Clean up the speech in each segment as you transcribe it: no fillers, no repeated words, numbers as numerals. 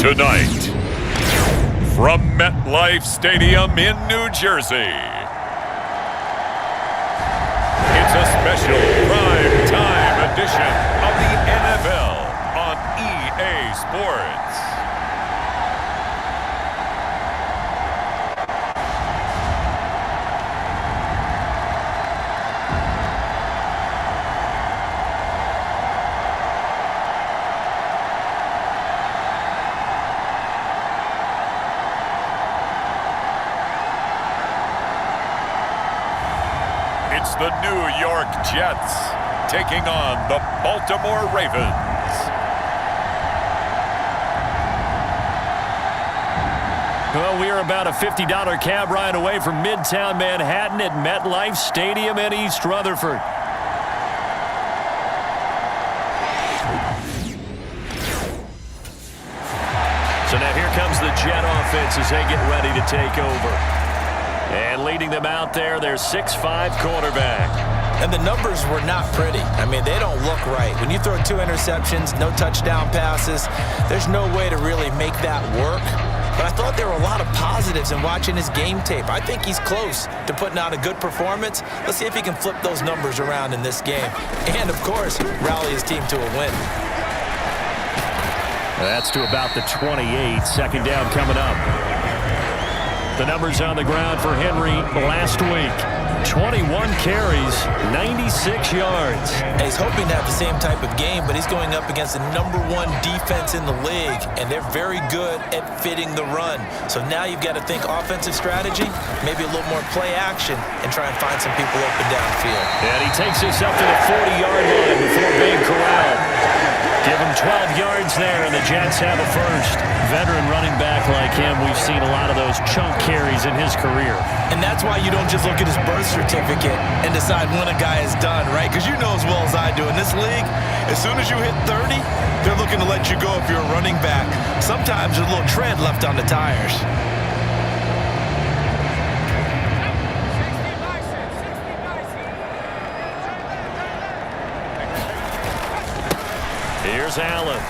Tonight, from MetLife Stadium in New Jersey, it's a special prime time edition of the NFL on EA Sports. It's the New York Jets taking on the Baltimore Ravens. Well, we are about a $50 cab ride away from Midtown Manhattan at MetLife Stadium in East Rutherford. So now here comes the Jet offense as they get ready to take over. And leading them out there, their 6'5" quarterback. And the numbers were not pretty. I mean, they don't look right. When you throw 2 interceptions, no touchdown passes, there's no way to really make that work. But I thought there were a lot of positives in watching his game tape. I think he's close to putting out a good performance. Let's see if he can flip those numbers around in this game. And, of course, rally his team to a win. That's to about the 28. Second down coming up. The numbers on the ground for Henry last week. 21 carries, 96 yards. And he's hoping to have the same type of game, but he's going up against the #1 defense in the league, and they're very good at fitting the run. So now you've got to think offensive strategy, maybe a little more play action, and try and find some people open downfield. And he takes this up to the 40-yard line before being corralled. Give him 12 yards there, and the Jets have a first. Veteran running back like him, we've seen a lot of those chunk carries in his career. And that's why you don't just look at his birth certificate and decide when a guy is done, right? Because you know as well as I do, in this league, as soon as you hit 30, they're looking to let you go if you're a running back. Sometimes there's a little tread left on the tires. Here's Allen.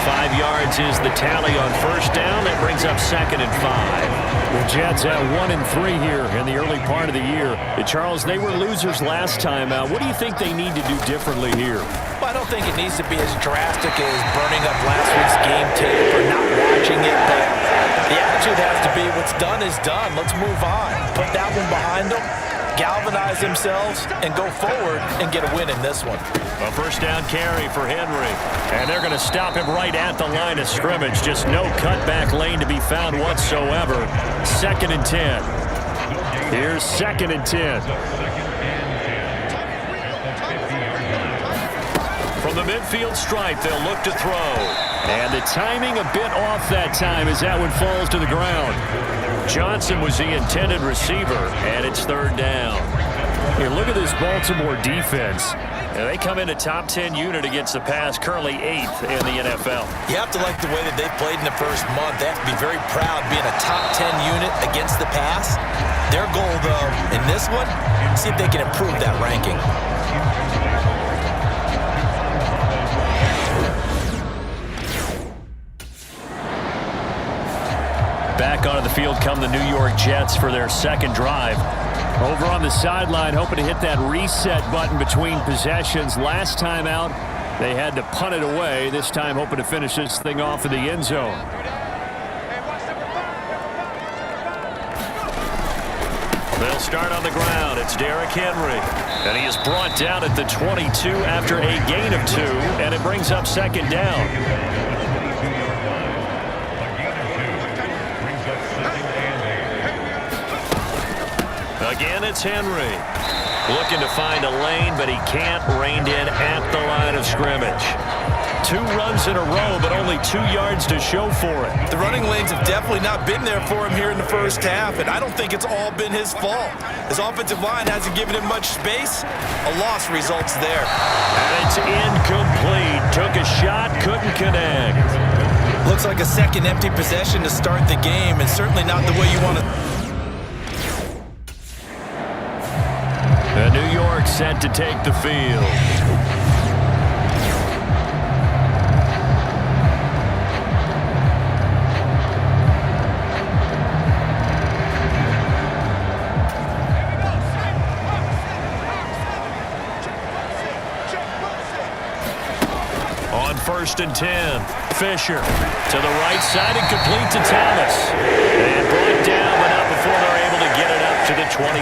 5 yards is the tally on first down. That brings up 2nd and 5. The Jets at 1-3 here in the early part of the year. Charles, they were losers last time out. What do you think they need to do differently here? Well, I don't think it needs to be as drastic as burning up last week's game tape or not watching it, but the attitude has to be what's done is done. Let's move on. Put that one behind them, galvanize themselves, and go forward and get a win in this one. A first down carry for Henry. And they're going to stop him right at the line of scrimmage. Just no cutback lane to be found whatsoever. 2nd and 10. Here's 2nd and 10. From the midfield stripe, they'll look to throw. And the timing a bit off that time as that one falls to the ground. Johnson was the intended receiver, and it's 3rd down. Here, look at this Baltimore defense. And they come in a top 10 unit against the pass, currently 8th in the NFL. You have to like the way that they played in the first month. They have to be very proud being a top 10 unit against the pass. Their goal, though, in this one, see if they can improve that ranking. Back onto the field come the New York Jets for their 2nd drive. Over on the sideline, hoping to hit that reset button between possessions. Last time out, they had to punt it away. This time, hoping to finish this thing off in the end zone. They'll start on the ground. It's Derrick Henry. And he is brought down at the 22 after a gain of 2, and it brings up 2nd down. Again, it's Henry. Looking to find a lane, but he can't. Reined in at the line of scrimmage. 2 runs in a row, but only 2 yards to show for it. The running lanes have definitely not been there for him here in the first half, and I don't think it's all been his fault. His offensive line hasn't given him much space. A loss results there. And it's incomplete. Took a shot, couldn't connect. Looks like a second empty possession to start the game, and certainly not the way you want to. New York set to take the field. On 1st and 10, Fisher to the right side and complete to Thomas. And brought down, but not before they're able to get it up to the 25.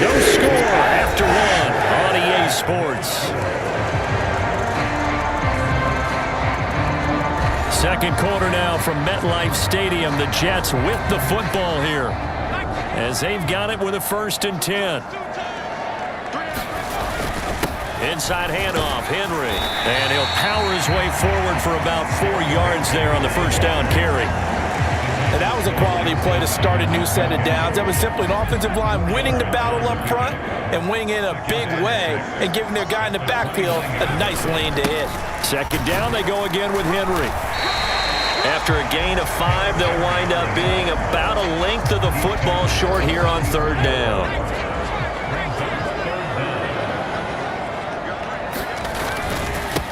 No score after one on EA Sports. Second quarter now from MetLife Stadium. The Jets with the football here as they've got it with a 1st and 10. Inside handoff, Henry. And he'll power his way forward for about 4 yards there on the first down carry. And that was a quality play to start a new set of downs. That was simply an offensive line winning the battle up front and winning in a big way and giving their guy in the backfield a nice lane to hit. Second down, they go again with Henry. After a gain of 5, they'll wind up being about a length of the football short here on 3rd down.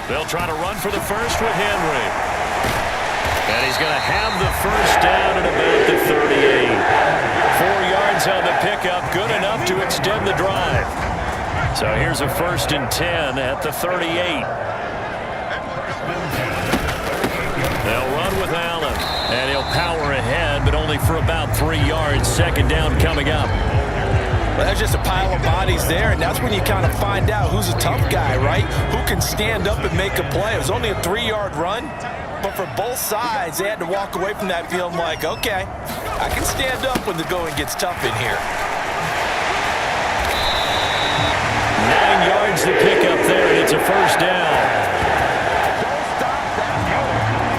They'll try to run for the first with Henry. And he's going to have the first down at about the 38. 4 yards on the pickup, good enough to extend the drive. So here's a 1st and 10 at the 38. They'll run with Allen. And he'll power ahead, but only for about 3 yards. Second down coming up. Well, that's just a pile of bodies there, and that's when you kind of find out who's a tough guy, right? Who can stand up and make a play. It was only a 3-yard run, but for both sides, they had to walk away from that field like, okay, I can stand up when the going gets tough in here. 9 yards to pick up there, and it's a first down.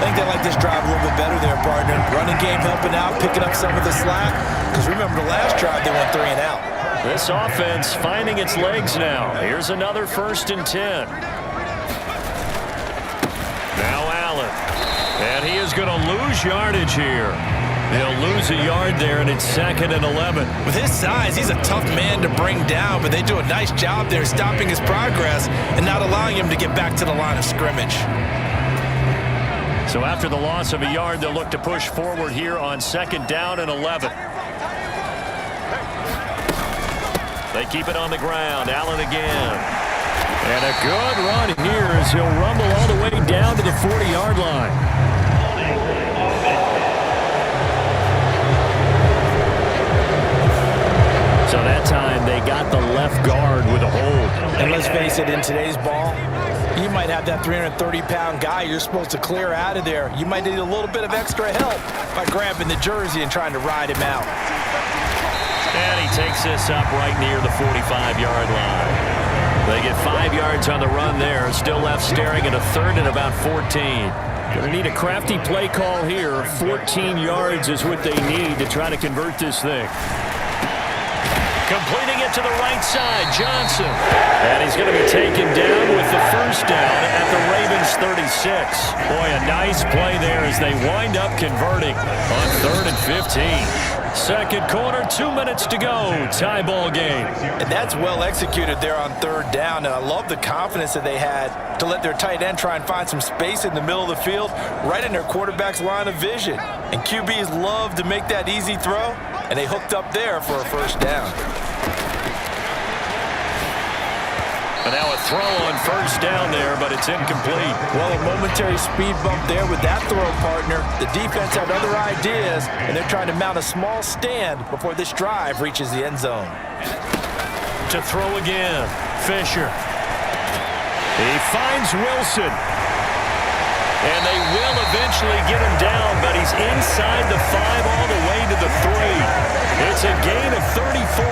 I think they like this drive a little bit better there, partner. Running game helping out, picking up some of the slack. Because remember the last drive, they went 3 and out. This offense finding its legs now. Here's another 1st and 10. Now Allen. And he is going to lose yardage here. He'll lose a yard there, and it's 2nd and 11. With his size, he's a tough man to bring down, but they do a nice job there stopping his progress and not allowing him to get back to the line of scrimmage. So after the loss of a yard, they'll look to push forward here on 2nd down and 11. They keep it on the ground. Allen again. And a good run here as he'll rumble all the way down to the 40-yard line. So that time they got the left guard with a hold. And let's face it, in today's ball, you might have that 330-pound guy you're supposed to clear out of there. You might need a little bit of extra help by grabbing the jersey and trying to ride him out. And he takes this up right near the 45-yard line. They get 5 yards on the run there. Still left staring at a 3rd and about 14. Going to need a crafty play call here. 14 yards is what they need to try to convert this thing. Completing it to the right side, Johnson. And he's going to be taken down with the first down at the Ravens 36. Boy, a nice play there as they wind up converting on 3rd and 15. Second quarter, 2 minutes to go. Tie ball game. And that's well executed there on 3rd down. And I love the confidence that they had to let their tight end try and find some space in the middle of the field, right in their quarterback's line of vision. And QBs love to make that easy throw, and they hooked up there for a first down. And now a throw on first down there, but it's incomplete. Well, a momentary speed bump there with that throw, partner. The defense had other ideas, and they're trying to mount a small stand before this drive reaches the end zone. To throw again, Fisher. He finds Wilson. And they will eventually get him down, but he's inside the 5 all the way to the 3. It's a gain of 34.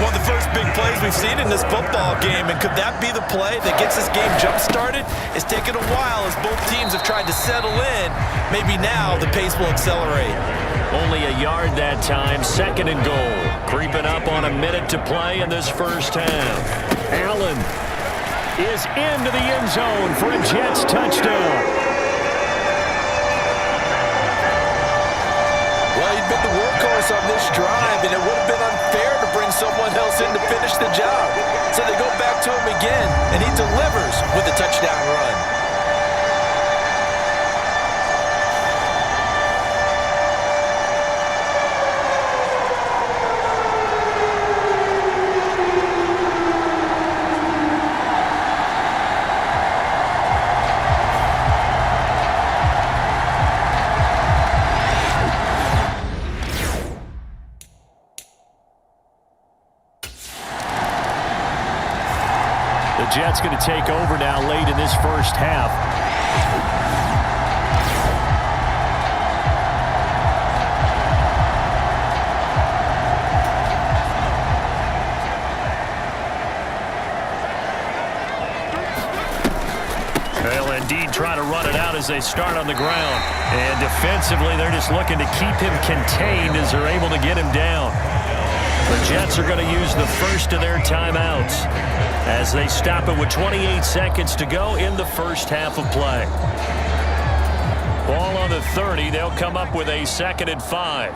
One of the first big plays we've seen in this football game, and could that be the play that gets this game jump-started? It's taken a while as both teams have tried to settle in. Maybe now the pace will accelerate. Only a yard that time, 2nd and goal. Creeping up on a minute to play in this first half. Allen is into the end zone for a Jets touchdown. Been the workhorse on this drive, and it would have been unfair to bring someone else in to finish the job. So they go back to him again, and he delivers with a touchdown run. Jets going to take over now late in this first half. They'll indeed try to run it out as they start on the ground. And defensively, they're just looking to keep him contained as they're able to get him down. The Jets are going to use the first of their timeouts as they stop it with 28 seconds to go in the first half of play. Ball on the 30. They'll come up with a 2nd and 5.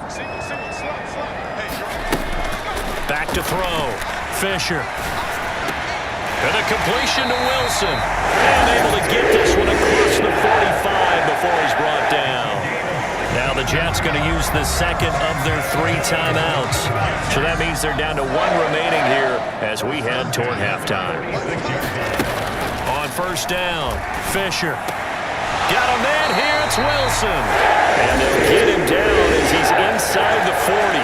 Back to throw. Fisher. And a completion to Wilson. And able to get this one across the 45 before he's brought down. Now the Jets going to use the 2nd of their 3 timeouts. So that means they're down to 1 remaining here as we head toward halftime. On first down, Fisher. Got a man here, it's Wilson. And they'll get him down as he's inside the 40.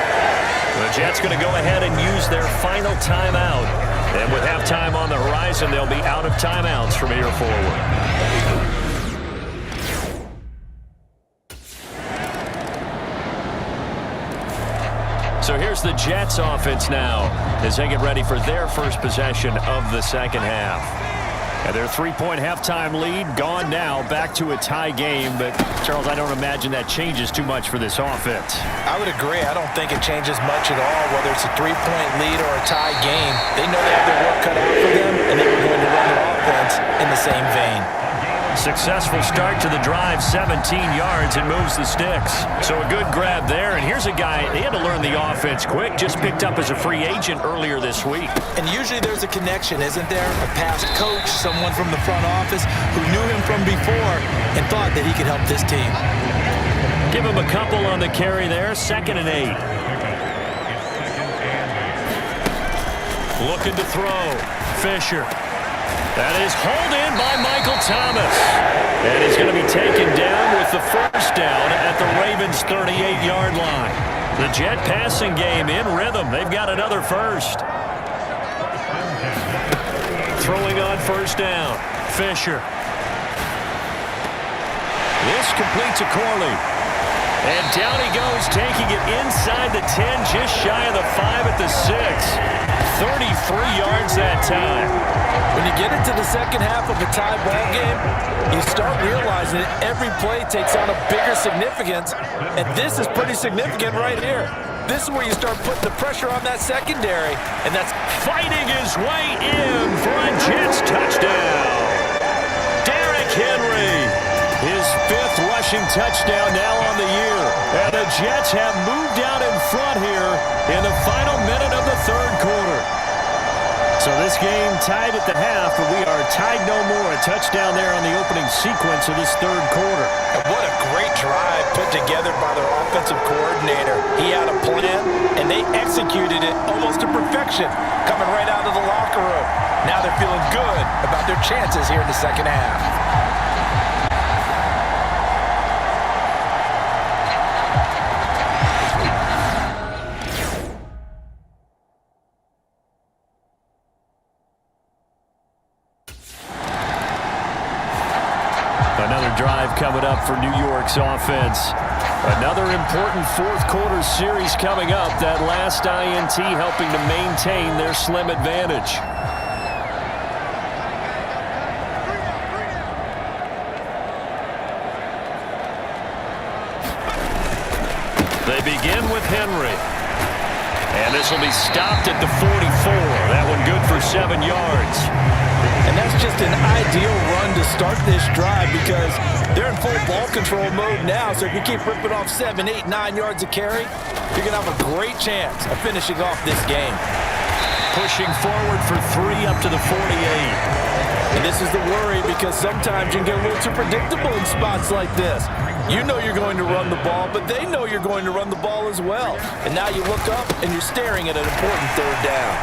The Jets going to go ahead and use their final timeout. And with halftime on the horizon, they'll be out of timeouts from here forward. So here's the Jets offense now as they get ready for their first possession of the second half. And their 3-point halftime lead gone now, back to a tie game. But, Charles, I don't imagine that changes too much for this offense. I would agree. I don't think it changes much at all, whether it's a 3-point lead or a tie game. They know they have their work cut out for them, and they were going to run their offense in the same vein. Successful start to the drive, 17 yards, and moves the sticks. So a good grab there, and here's a guy, he had to learn the offense quick, just picked up as a free agent earlier this week. And usually there's a connection, isn't there? A past coach, someone from the front office who knew him from before and thought that he could help this team. Give him a couple on the carry there, 2nd and 8. Looking to throw, Fisher. That is hauled in by Michael Thomas. And he's going to be taken down with the first down at the Ravens' 38-yard line. The Jet passing game in rhythm. They've got another first. Throwing on first down. Fisher. This completes a Corley. And down he goes, taking it inside the 10, just shy of the 5 at the 6. 33 yards that time. When you get into the second half of a tie ball game, you start realizing that every play takes on a bigger significance, and this is pretty significant right here. This is where you start putting the pressure on that secondary, and that's fighting his way in for a Jets touchdown. Derrick Henry, his 5th rushing touchdown now on the year, and the Jets have moved out in front here in the final minute of the 3rd quarter. So this game tied at the half, but we are tied no more. A touchdown there on the opening sequence of this 3rd quarter. And what a great drive put together by their offensive coordinator. He had a plan, and they executed it almost to perfection, coming right out of the locker room. Now they're feeling good about their chances here in the second half. Another drive coming up for New York's offense. Another important 4th quarter series coming up. That last INT helping to maintain their slim advantage. They begin with Henry. And this will be stopped at the 44. That one good for 7 yards. And that's just an ideal run to start this drive because they're in full ball control mode now. So if you keep ripping off 7, 8, 9 yards of carry, you're going to have a great chance of finishing off this game. Pushing forward for 3 up to the 48. And this is the worry because sometimes you can get a little too predictable in spots like this. You know you're going to run the ball, but they know you're going to run the ball as well. And now you look up and you're staring at an important 3rd down.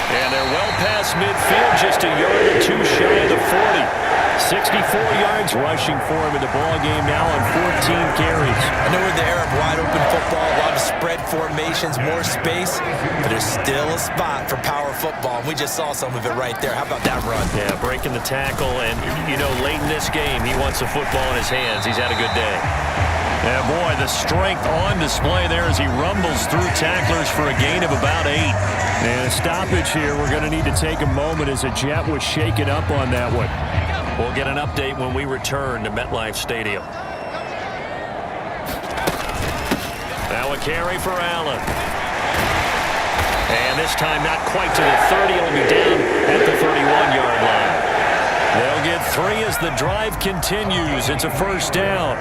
And they're well past midfield, just a yard or 2 shy of the 40. 64 yards rushing for him in the ballgame now on 14 carries. I know we're the era of wide-open football, a lot of spread formations, more space, but there's still a spot for power football, and we just saw some of it right there. How about that run? Yeah, breaking the tackle, and, you know, late in this game, he wants the football in his hands. He's had a good day. Yeah, boy, the strength on display there as he rumbles through tacklers for a gain of about 8. And a stoppage here. We're going to need to take a moment as a Jet was shaken up on that one. We'll get an update when we return to MetLife Stadium. Now a carry for Allen. And this time not quite to the 30. It'll be down at the 31-yard line. They'll get 3 as the drive continues. It's a first down.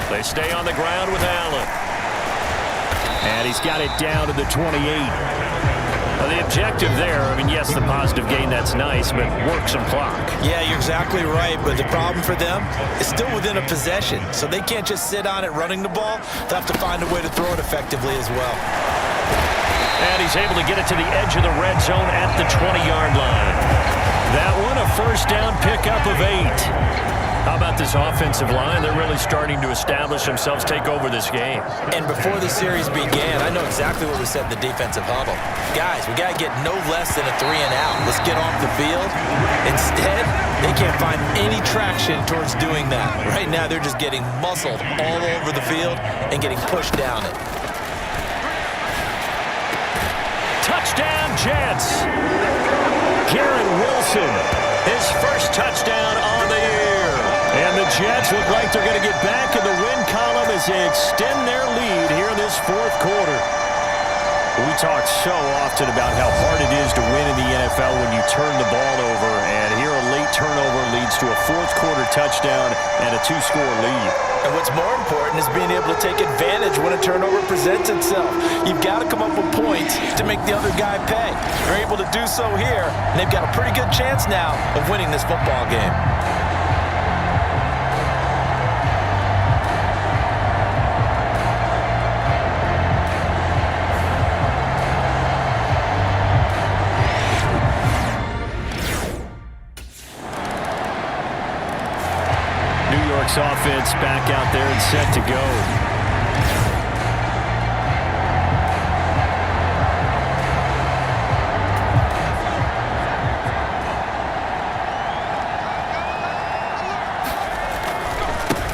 They stay on the ground with Allen. And he's got it down to the 28. Well, the objective there, I mean, yes, the positive gain, that's nice, but work some clock. Yeah, you're exactly right, but the problem for them is still within a possession, so they can't just sit on it running the ball. They'll have to find a way to throw it effectively as well. And he's able to get it to the edge of the red zone at the 20-yard line. That one, a first down pickup of 8. How about this offensive line? They're really starting to establish themselves, take over this game. And before the series began, I know exactly what we said in the defensive huddle. Guys, we got to get no less than a 3-and-out. Let's get off the field. Instead, they can't find any traction towards doing that. Right now, they're just getting muscled all over the field and getting pushed down it. Touchdown, Jets. Garrett Wilson, his first touchdown on the year. And the Jets look like they're going to get back in the win column as they extend their lead here in this fourth quarter. We talk so often about how hard it is to win in the NFL when you turn the ball over. And here a late turnover leads to a fourth quarter touchdown and a 2-score lead. And what's more important is being able to take advantage when a turnover presents itself. You've got to come up with points to make the other guy pay. They're able to do so here, and they've got a pretty good chance now of winning this football game. Offense back out there and set to go.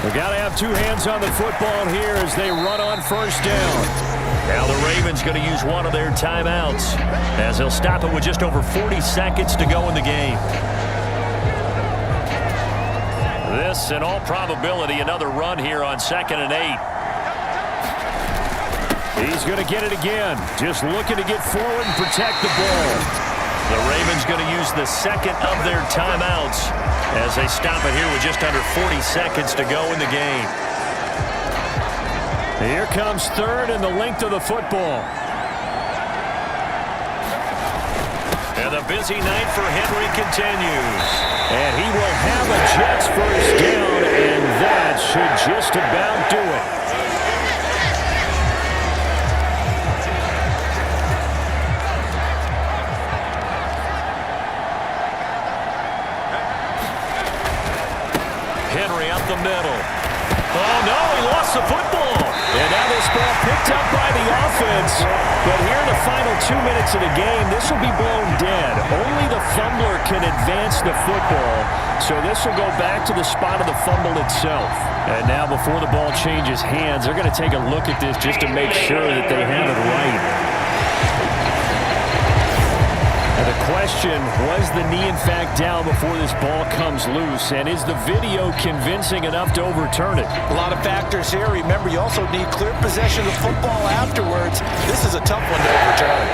We got to have 2 hands on the football here as they run on first down. Now the Ravens going to use one of their timeouts as they'll stop it with just over 40 seconds to go in the game. This, in all probability, another run here on 2nd and 8. He's going to get it again. Just looking to get forward and protect the ball. The Ravens going to use the second of their timeouts as they stop it here with just under 40 seconds to go in the game. Here comes 3rd and the length of the football. And the busy night for Henry continues. And he will have a Jets first down, and that should just about do it. Henry up the middle. Oh, no, he lost the football. And now this ball picked up by the offense. But here in the final 2 minutes of the game, this will be blown dead. Only the fumbler can advance the football. So this will go back to the spot of the fumble itself. And now before the ball changes hands, they're going to take a look at this just to make sure that they have it right. And the question, was the knee in fact down before this ball comes loose? And is the video convincing enough to overturn it? A lot of factors here. Remember, you also need clear possession of the football afterwards. This is a tough one to overturn.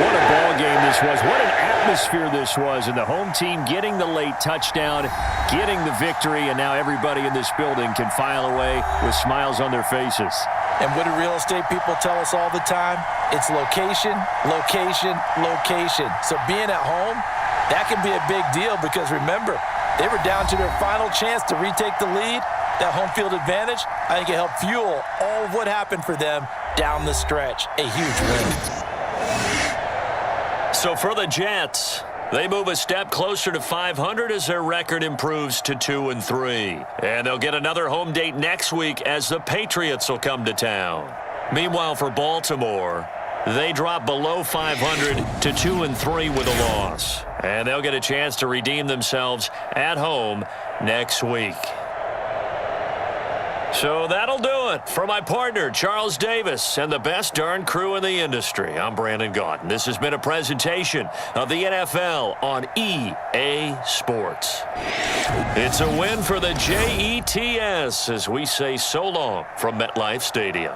What a ball game this was. What an atmosphere this was. And the home team getting the late touchdown, getting the victory, and now everybody in this building can file away with smiles on their faces. And what do real estate people tell us all the time? It's location, location, location. So being at home, that can be a big deal because remember, they were down to their final chance to retake the lead. That home field advantage, I think it helped fuel all of what happened for them down the stretch. A huge win. So for the Jets, They move a step closer to 500 as their record improves to 2-3. And they'll get another home date next week as the Patriots will come to town. Meanwhile, for Baltimore, they drop below 500 to 2-3 with a loss. And they'll get a chance to redeem themselves at home next week. So that'll do it for my partner, Charles Davis, and the best darn crew in the industry. I'm Brandon Gaudin. This has been a presentation of the NFL on EA Sports. It's a win for the Jets as we say so long from MetLife Stadium.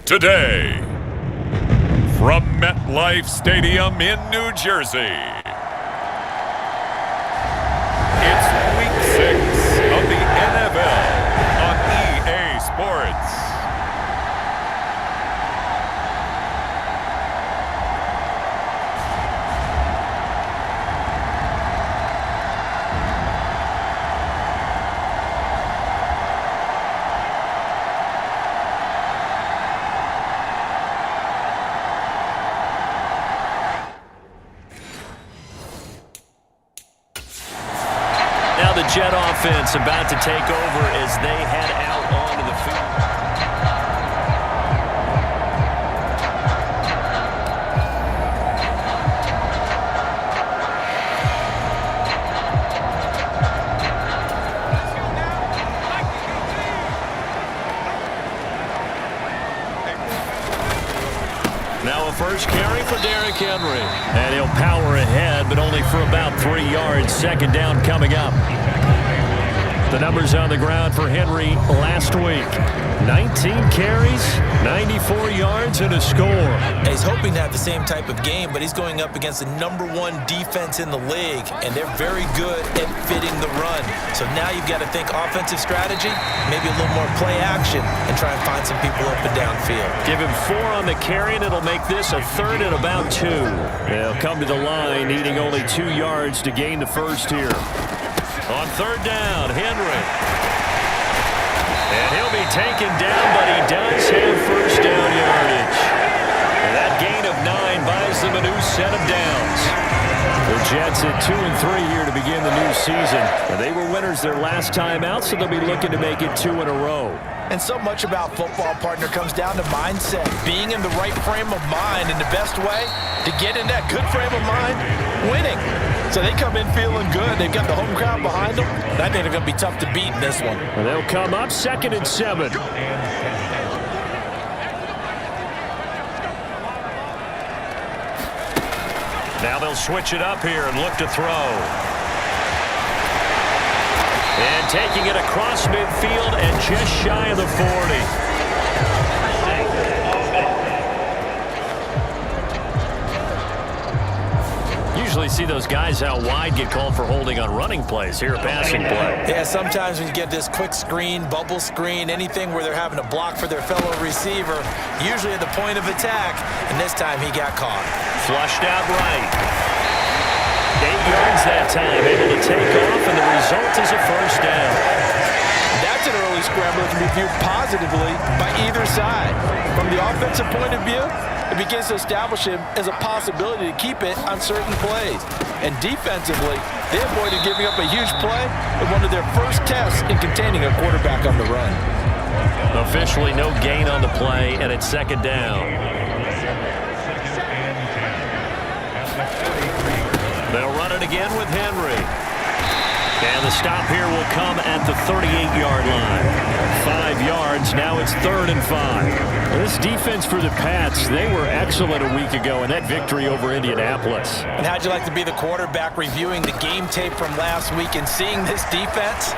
Today, from MetLife Stadium in New Jersey, it's Week 6 of the NFL on EA Sports. The Jet offense about to take over as they head out onto the field. Now a first carry for Derrick Henry. And he'll power ahead, but only for about 3 yards. Second down coming up. The numbers on the ground for Henry last week. 19 carries, 94 yards, and a score. He's hoping to have the same type of game, but he's going up against the #1 defense in the league, and they're very good at fitting the run. So now you've got to think offensive strategy, maybe a little more play action, and try and find some people up and downfield. Give him 4 on the carry, and it'll make this a 3rd and about 2. They'll come to the line, needing only 2 yards to gain the first here. On 3rd down, Henry. And he'll be taken down, but he does have first down yardage. And that gain of 9 buys them a new set of downs. The Jets at 2-3 here to begin the new season. And they were winners their last time out, so they'll be looking to make it 2 in a row. And so much about football, partner, comes down to mindset. Being in the right frame of mind, and the best way to get in that good frame of mind, winning. So they come in feeling good. They've got the home crowd behind them. And I think they're going to be tough to beat in this one. And they'll come up 2nd and 7. Now they'll switch it up here and look to throw. And taking it across midfield and just shy of the 40. Usually see those guys out wide get called for holding on running plays. Here a passing play. Yeah, sometimes when you get this quick screen, bubble screen, anything where they're having to block for their fellow receiver, usually at the point of attack, and this time he got caught. Flushed out right. 8 yards that time, able to take off, and the result is a first down. That's an early scramble that can be viewed positively by either side. From the offensive point of view, it begins to establish him as a possibility to keep it on certain plays. And defensively, they avoided giving up a huge play in one of their first tests in containing a quarterback on the run. Officially no gain on the play, and it's 2nd down. They'll run it again with Henry. And the stop here will come at the 38-yard line. 5 yards, now it's 3rd and 5. This defense for the Pats, they were excellent a week ago in that victory over Indianapolis. And how'd you like to be the quarterback reviewing the game tape from last week and seeing this defense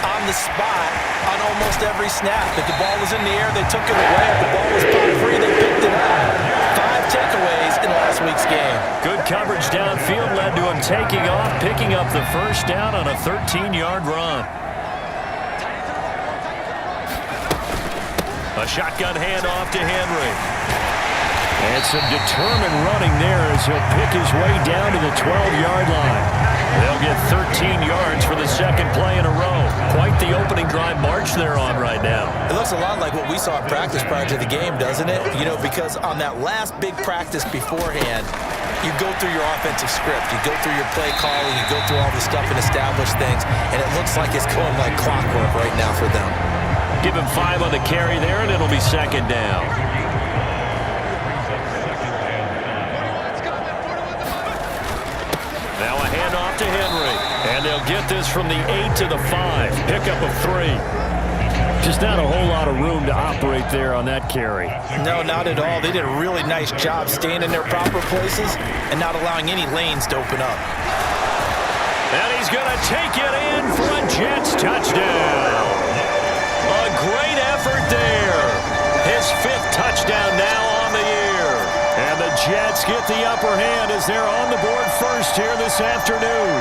on the spot on almost every snap? If the ball was in the air, they took it away. If the ball was spot free, they picked it up. 5 takeaways in last week's game. Good coverage downfield led to him taking off, picking up the first down on a 13-yard run. A shotgun handoff to Henry. And some determined running there as he'll pick his way down to the 12-yard line. They'll get 13 yards for the 2nd play in a row. Quite the opening drive march they're on right now. It looks a lot like what we saw in practice prior to the game, doesn't it? You know, because on that last big practice beforehand, you go through your offensive script, you go through your play calling, you go through all the stuff and establish things, and it looks like it's going like clockwork right now for them. Give him 5 on the carry there, and it'll be 2nd down. Now a handoff to Henry, and they'll get this from the 8 to the 5. Pickup of 3. Just not a whole lot of room to operate there on that carry. No, not at all. They did a really nice job staying in their proper places and not allowing any lanes to open up. And he's going to take it in for a Jets touchdown. A great effort there. His 5th touchdown now on the year. And the Jets get the upper hand as they're on the board first here this afternoon.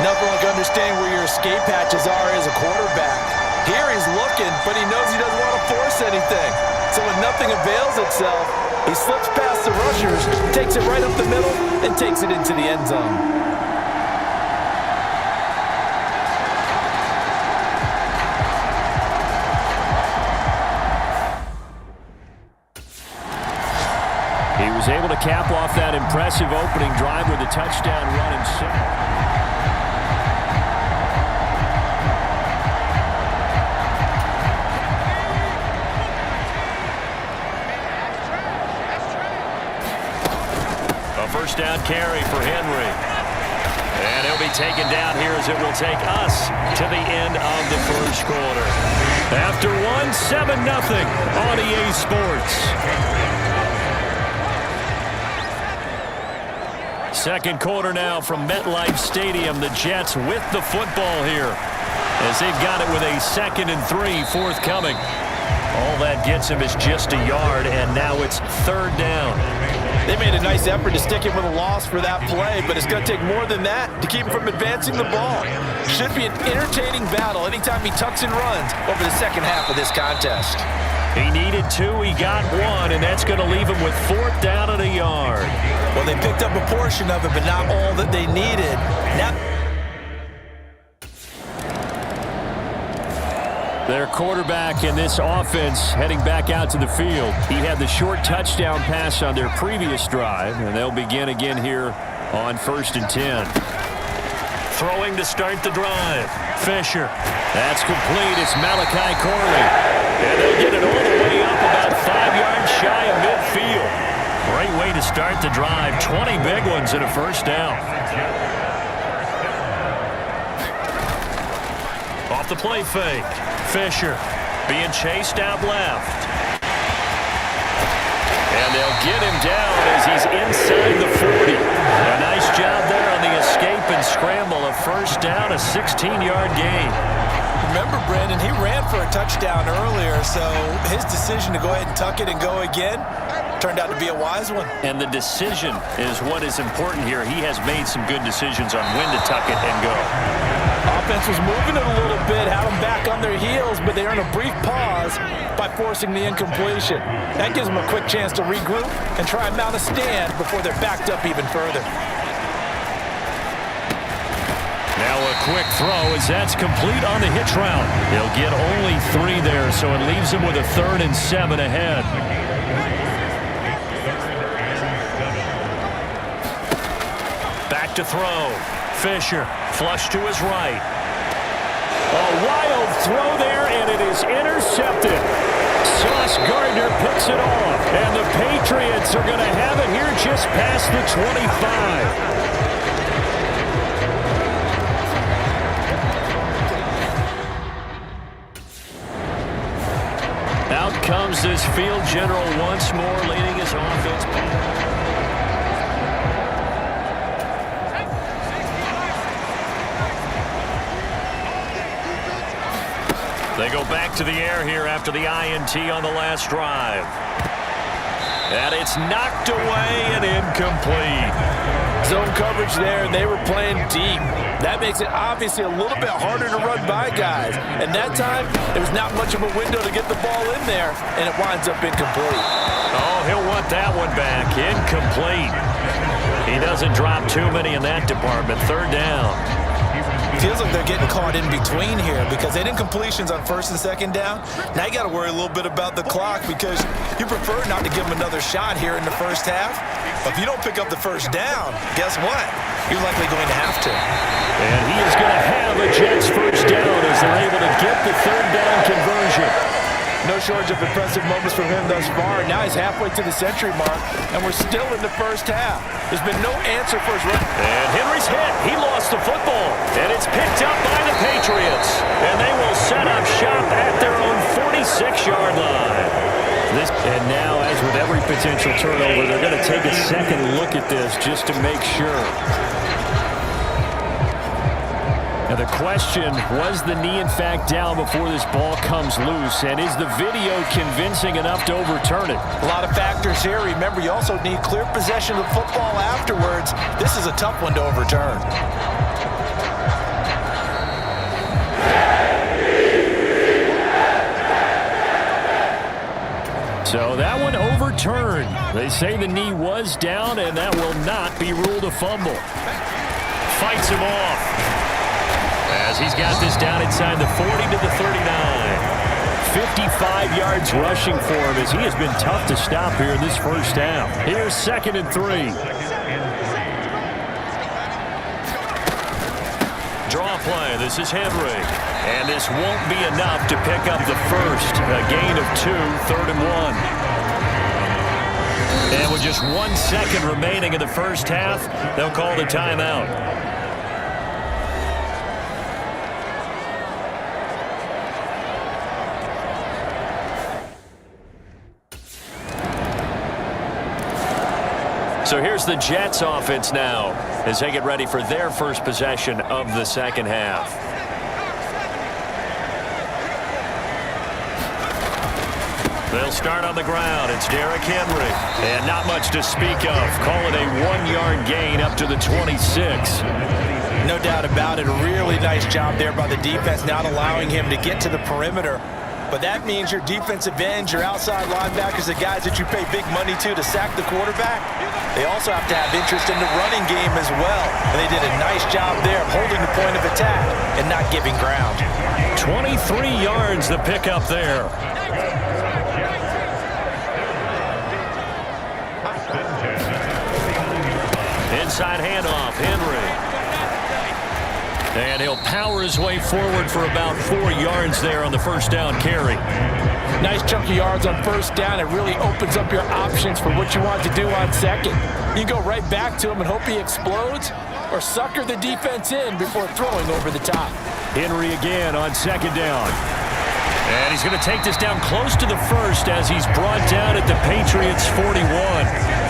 Nothing like understanding where your escape hatches are as a quarterback. Here he's looking, but he knows he doesn't want to force anything. So when nothing avails itself, he slips past the rushers, takes it right up the middle, and takes it into the end zone. He was able to cap off that impressive opening drive with a touchdown run himself. First down carry for Henry. And he'll be taken down here as it will take us to the end of the first quarter. After 7-0 on EA Sports. Second quarter now from MetLife Stadium. The Jets with the football here. as they've got it with a 2nd and 3 forthcoming. All that gets him is just a yard, and now it's 3rd down. They made a nice effort to stick him with a loss for that play, but it's going to take more than that to keep him from advancing the ball. Should be an entertaining battle anytime he tucks and runs over the second half of this contest. He needed 2, he got 1, and that's going to leave him with 4th down and a yard. Well, they picked up a portion of it, but not all that they needed. Now their quarterback in this offense heading back out to the field. He had the short touchdown pass on their previous drive, and they'll begin again here on 1st and 10. Throwing to start the drive. Fisher. That's complete. It's Malachi Corley. And they'll get it all the way up about 5 yards shy of midfield. Great way to start the drive. 20 big ones and a 1st down. Off the play fake. Fisher being chased out left. And they'll get him down as he's inside the 40. A nice job there on the escape and scramble. A 1st down, a 16-yard gain. remember, Brandon, he ran for a touchdown earlier, so his decision to go ahead and tuck it and go again turned out to be a wise one. And the decision is what is important here. He has made some good decisions on when to tuck it and go. Offense was moving it a little bit, had them back on their heels, but they earn a brief pause by forcing the incompletion. That gives them a quick chance to regroup and try and mount a stand before they're backed up even further. Now a quick throw as that's complete on the hitch route. He'll get only 3 there, so it leaves him with a 3rd and 7 ahead. Back to throw. Fisher, flush to his right. A wild throw there, and it is intercepted. Sauce Gardner picks it off, and the Patriots are going to have it here just past the 25. Out comes this field general once more, leading his offense. They go back to the air here after the INT on the last drive. And it's knocked away and incomplete. Zone coverage there, and they were playing deep. That makes it obviously a little bit harder to run by guys. And that time, there was not much of a window to get the ball in there, and it winds up incomplete. Oh, he'll want that one back. Incomplete. He doesn't drop too many in that department. 3rd down. Feels like they're getting caught in between here because they did incompletions on 1st and 2nd down. Now you got to worry a little bit about the clock because you prefer not to give them another shot here in the first half. But if you don't pick up the 1st down, guess what? You're likely going to have to. And he is going to have a Jets 1st down as they're able to get the 3rd down conversion. No shortage of impressive moments from him thus far. Now he's halfway to the century mark, and we're still in the first half. There's been no answer for his run. And Henry's hit. He lost the football. And it's picked up by the Patriots. And they will set up shop at their own 46-yard line. And now, as with every potential turnover, they're going to take a second look at this just to make sure. Now the question, was the knee in fact down before this ball comes loose? And is the video convincing enough to overturn it? A lot of factors here. Remember, you also need clear possession of the football afterwards. This is a tough one to overturn. So that one overturned. They say the knee was down, and that will not be ruled a fumble. Fights him off. As he's got this down inside the 40 to the 39. 55 yards rushing for him as he has been tough to stop here in this first half. Here's 2nd and 3. Draw play. This is Henry. And this won't be enough to pick up the first. A gain of 2, 3rd and 1. And with just 1 second remaining in the first half, they'll call the timeout. So here's the Jets offense now as they get ready for their first possession of the second half. They'll start on the ground. It's Derrick Henry. And not much to speak of. Call it a 1-yard gain up to the 26. No doubt about it. A really nice job there by the defense, not allowing him to get to the perimeter. But that means your defensive ends, your outside linebackers, the guys that you pay big money to sack the quarterback, they also have to have interest in the running game as well. And they did a nice job there of holding the point of attack and not giving ground. 23 yards the pickup there. Inside handoff, Henry. And he'll power his way forward for about 4 yards there on the first down carry. Nice chunk of yards on first down. It really opens up your options for what you want to do on second. You go right back to him and hope he explodes, or sucker the defense in before throwing over the top. Henry again on second down. And he's going to take this down close to the first as he's brought down at the Patriots' 41.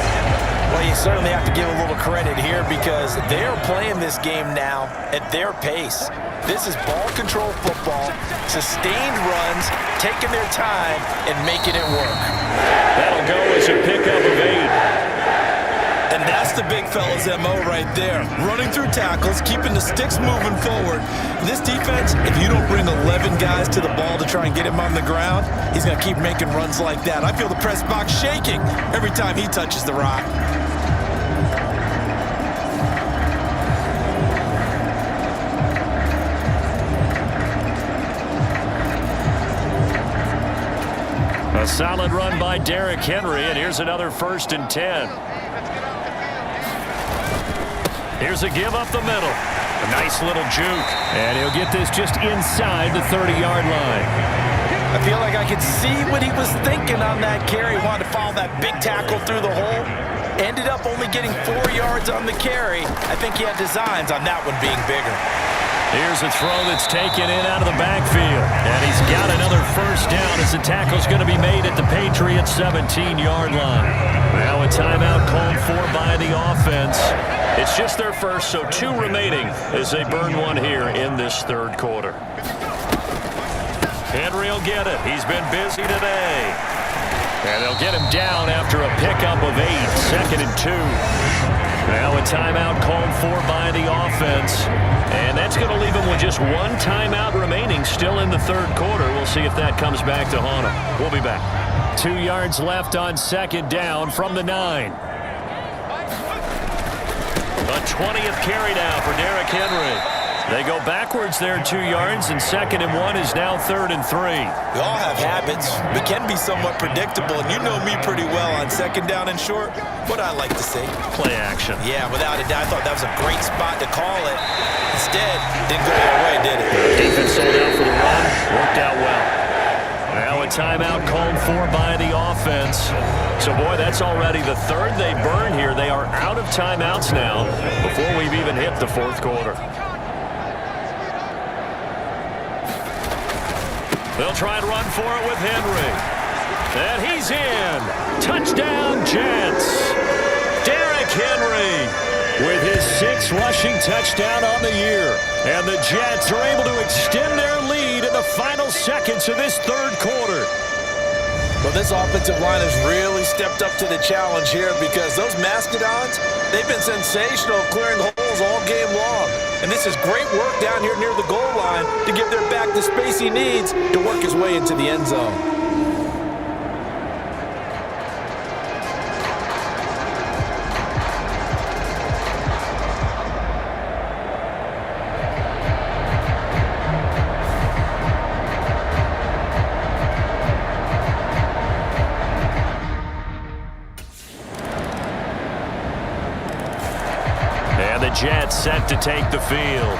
Well, you certainly have to give a little credit here because they're playing this game now at their pace. This is ball control football, sustained runs, taking their time, and making it work. That'll go as a pickup of 8. And that's the big fella's MO right there. Running through tackles, keeping the sticks moving forward. This defense, if you don't bring 11 guys to the ball to try and get him on the ground, he's going to keep making runs like that. I feel the press box shaking every time he touches the rock. A solid run by Derrick Henry, and here's another 1st and 10. Here's a give up the middle. A nice little juke. And he'll get this just inside the 30-yard line. I feel like I could see what he was thinking on that carry. Wanted to follow that big tackle through the hole. Ended up only getting 4 yards on the carry. I think he had designs on that one being bigger. Here's a throw that's taken in out of the backfield. And he's got another first down as the tackle's going to be made at the Patriots' 17-yard line. Now a timeout called for by the offense. It's just their first, so 2 remaining as they burn one here in this 3rd quarter. Henry will get it. He's been busy today. And they'll get him down after a pickup of 8, 2nd and 2. Now a timeout called for by the offense. And that's going to leave him with just 1 timeout remaining still in the 3rd quarter. We'll see if that comes back to haunt him. We'll be back. 2 yards left on 2nd down from the 9. A 20th carry now for Derrick Henry. They go backwards there 2 yards, and 2nd and 1 is now 3rd and 3. We all have habits. We can be somewhat predictable, and you know me pretty well on 2nd down and short. What I like to say. Play action. Yeah, without a doubt. I thought that was a great spot to call it. Instead, didn't go their way, did it? Defense sold out for the run. Worked out well. Now a timeout called for by the offense. So, boy, that's already the 3rd they burn here. They are out of timeouts now before we've even hit the 4th quarter. They'll try and run for it with Henry. And he's in. Touchdown, Jets. Derrick Henry with his 6th rushing touchdown on the year. And the Jets are able to extend their lead in the final seconds of this 3rd quarter. Well, this offensive line has really stepped up to the challenge here because those Mastodons, they've been sensational clearing holes all game long. And this is great work down here near the goal line to give their back the space he needs to work his way into the end zone. Jets set to take the field.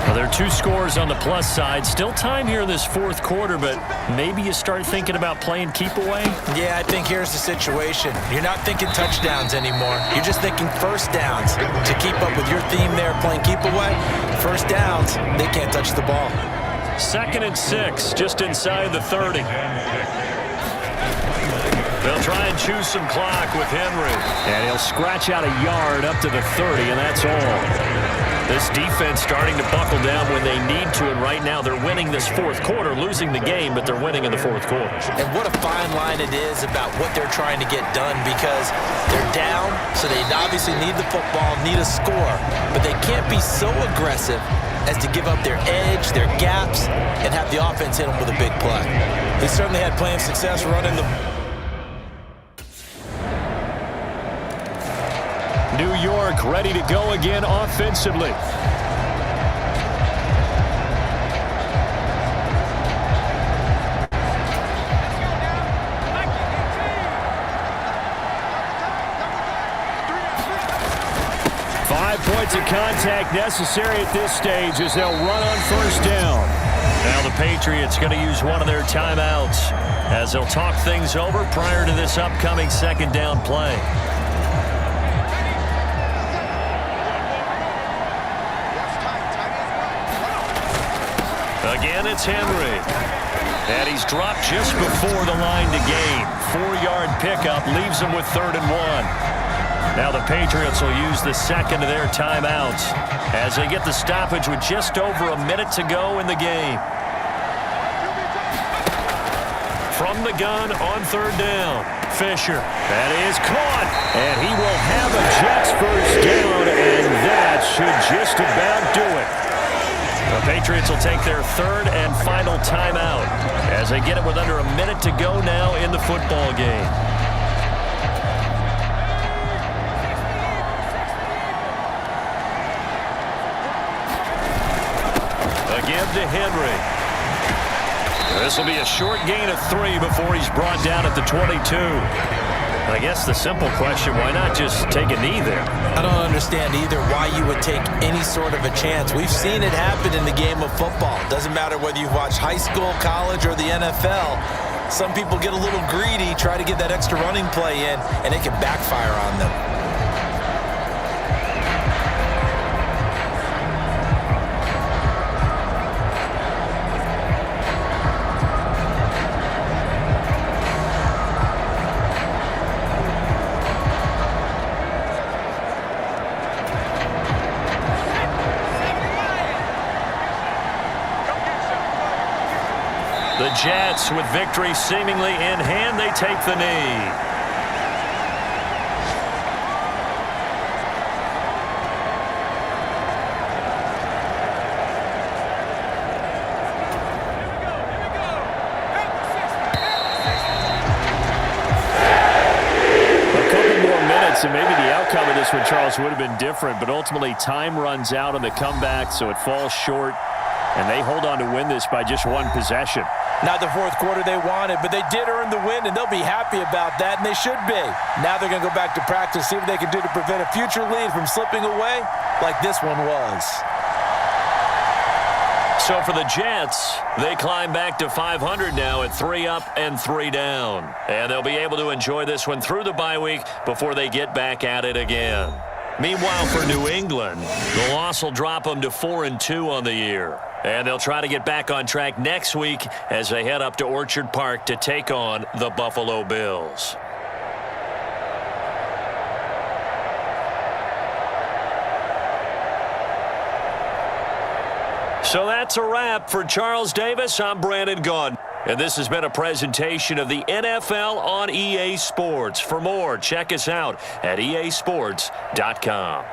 Well, there are 2 scores on the plus side. Still time here in this 4th quarter, but maybe you start thinking about playing keep away? Yeah, I think here's the situation. You're not thinking touchdowns anymore. You're just thinking first downs. To keep up with your theme there, playing keep away, first downs, they can't touch the ball. 2nd and 6, just inside the 30. They'll try and choose some clock with Henry. And he'll scratch out a yard up to the 30, and that's all. This defense starting to buckle down when they need to, and right now they're winning this fourth quarter, losing the game, but they're winning in the fourth quarter. And what a fine line it is about what they're trying to get done, because they're down, so they obviously need the football, need a score, but they can't be so aggressive as to give up their edge, their gaps, and have the offense hit them with a big play. They certainly had plenty of success running the... New York ready to go again offensively. Five points of contact necessary at this stage as they'll run on first down. Now the Patriots going to use one of their timeouts as they'll talk things over prior to this upcoming second down play. Again, it's Henry. And he's dropped just before the line to gain. 4-yard pickup leaves him with 3rd and 1. Now the Patriots will use the second of their timeouts as they get the stoppage with just over a minute to go in the game. From the gun on 3rd down, Fisher. That is caught, and he will have a Jets first down, and that should just about do it. The Patriots will take their 3rd and final timeout as they get it with under a minute to go now in the football game. Again to Henry. This will be a short gain of 3 before he's brought down at the 22. I guess the simple question, why not just take a knee there? I don't understand either why you would take any sort of a chance. We've seen it happen in the game of football. Doesn't matter whether you've watched high school, college, or the NFL. Some people get a little greedy, try to get that extra running play in, and it can backfire on them. The Jets, with victory seemingly in hand, they take the knee. A couple more minutes, and maybe the outcome of this one, Charles, would have been different, but ultimately time runs out on the comeback, so it falls short, and they hold on to win this by just 1 possession. Not the fourth quarter they wanted, but they did earn the win, and they'll be happy about that, and they should be. Now they're going to go back to practice, see what they can do to prevent a future lead from slipping away like this one was. So for the Jets, they climb back to 500 now at 3 up and 3 down. And they'll be able to enjoy this one through the bye week before they get back at it again. Meanwhile, for New England, the loss will drop them to 4-2 on the year. And they'll try to get back on track next week as they head up to Orchard Park to take on the Buffalo Bills. So that's a wrap. For Charles Davis, I'm Brandon Gaudin. And this has been a presentation of the NFL on EA Sports. For more, check us out at easports.com.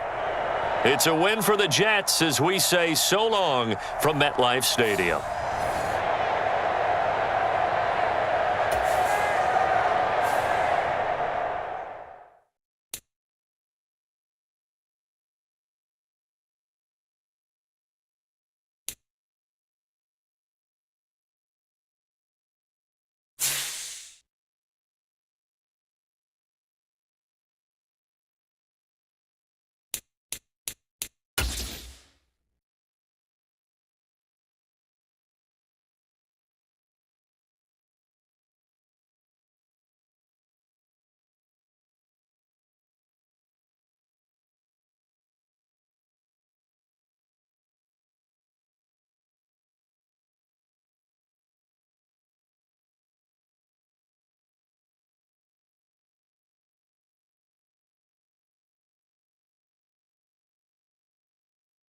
It's a win for the Jets as we say so long from MetLife Stadium.